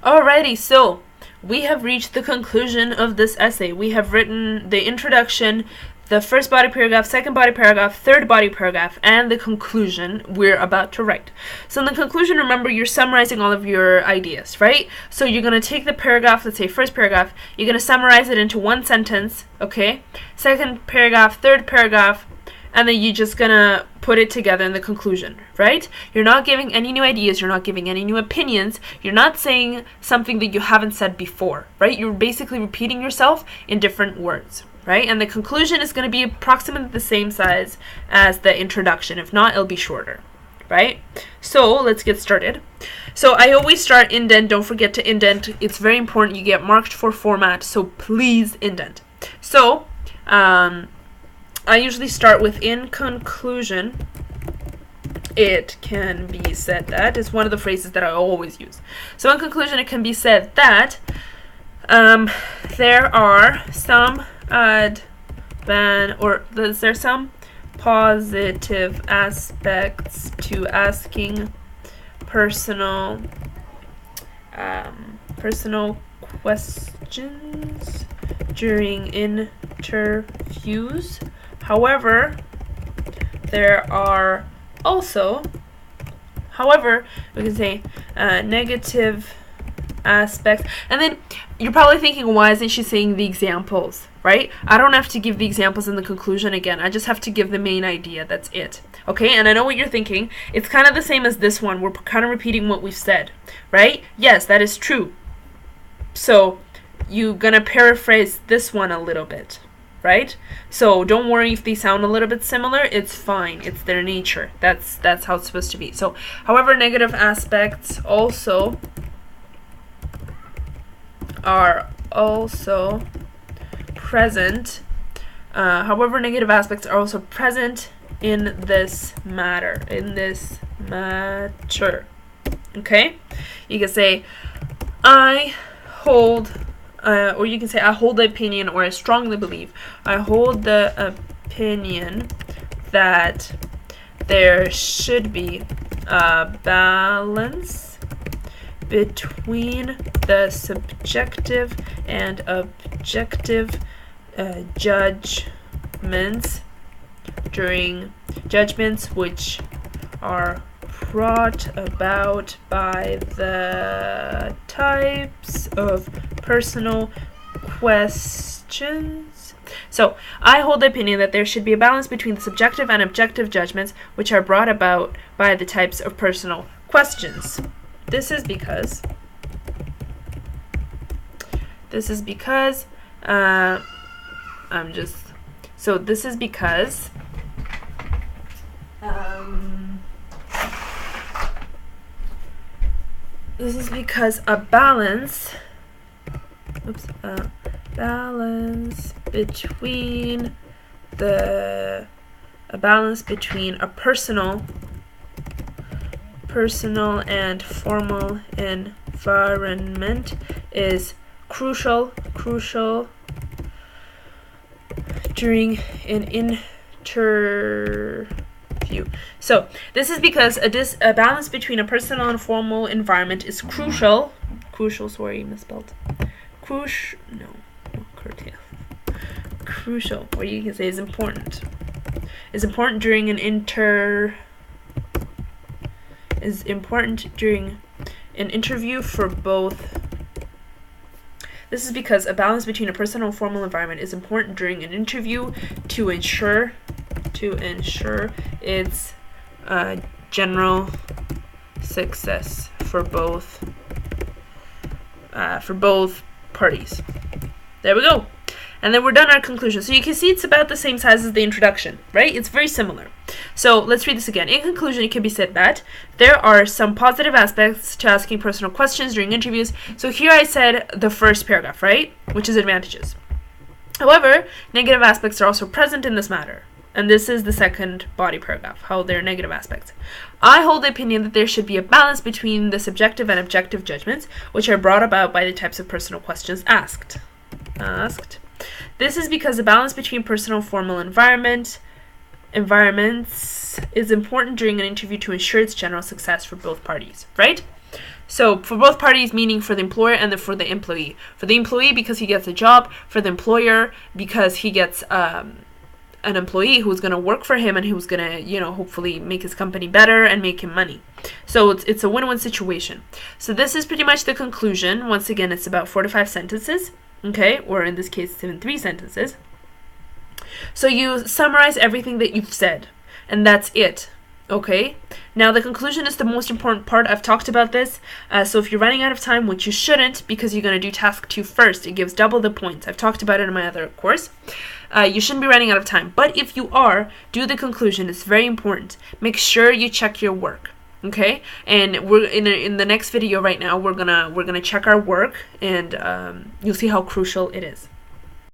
Alrighty, so we have reached the conclusion of this essay. We have written the introduction, the first body paragraph, second body paragraph, third body paragraph, and the conclusion we're about to write. So in the conclusion, remember, you're summarizing all of your ideas, right? So you're going to take the paragraph, let's say first paragraph, you're going to summarize it into one sentence, okay? Second paragraph, third paragraph, and then you're just gonna put it together in the conclusion, right? You're not giving any new ideas, you're not giving any new opinions, you're not saying something that you haven't said before, right? You're basically repeating yourself in different words, right? And the conclusion is gonna be approximately the same size as the introduction. If not, it'll be shorter, right? So let's get started. So I always start indent. Don't forget to indent. It's very important. You get marked for format, so please indent. So, I usually start with in conclusion, it can be said that is one of the phrases that I always use. So in conclusion, it can be said that there are some there's some positive aspects to asking personal questions during interviews. However, we can say negative aspects. And then you're probably thinking, why isn't she saying the examples, right? I don't have to give the examples in the conclusion again. I just have to give the main idea. That's it. Okay, and I know what you're thinking. It's kind of the same as this one. We're kind of repeating what we've said, right? Yes, that is true. So you're going to paraphrase this one a little bit, right? So don't worry if they sound a little bit similar. It's fine. It's their nature. That's how it's supposed to be. So, however, negative aspects are also present. However, negative aspects are also present in this matter. Okay? You can say, I hold, or you can say, I hold the opinion, or I strongly believe. I hold the opinion that there should be a balance between the subjective and objective judgments which are brought about by the types of personal questions. So, I hold the opinion that there should be a balance between the subjective and objective judgments which are brought about by the types of personal questions. This is because a balance between a personal and formal environment is crucial during an interview. So this is because a balance between a personal and formal environment is crucial, sorry, misspelled. Crucial, or you can say is important. Is important during an interview for both. This is because a balance between a personal and formal environment is important during an interview to ensure its general success for both parties. There we go. And then we're done our conclusion. So you can see it's about the same size as the introduction, right? It's very similar. So let's read this again. In conclusion, it can be said that there are some positive aspects to asking personal questions during interviews. So here I said the first paragraph, right? Which is advantages. However, negative aspects are also present in this matter. And this is the second body paragraph, how there are negative aspects. I hold the opinion that there should be a balance between the subjective and objective judgments, which are brought about by the types of personal questions asked. This is because a balance between personal and formal environments is important during an interview to ensure its general success for both parties, right? So for both parties, meaning for the employer and for the employee. For the employee, because he gets a job. For the employer, because he gets an employee who's going to work for him and who's going to, you know, hopefully make his company better and make him money. So it's a win-win situation. So this is pretty much the conclusion. Once again, it's about 4 to 5 sentences, okay? Or in this case, it's even 3 sentences. So you summarize everything that you've said, and that's it. Okay, now the conclusion is the most important part. I've talked about this. So if you're running out of time, which you shouldn't, because you're going to do task 2 first, it gives double the points. I've talked about it in my other course. You shouldn't be running out of time. But if you are, do the conclusion. It's very important. Make sure you check your work. Okay, and we're in the next video right now. We're gonna check our work, and you'll see how crucial it is.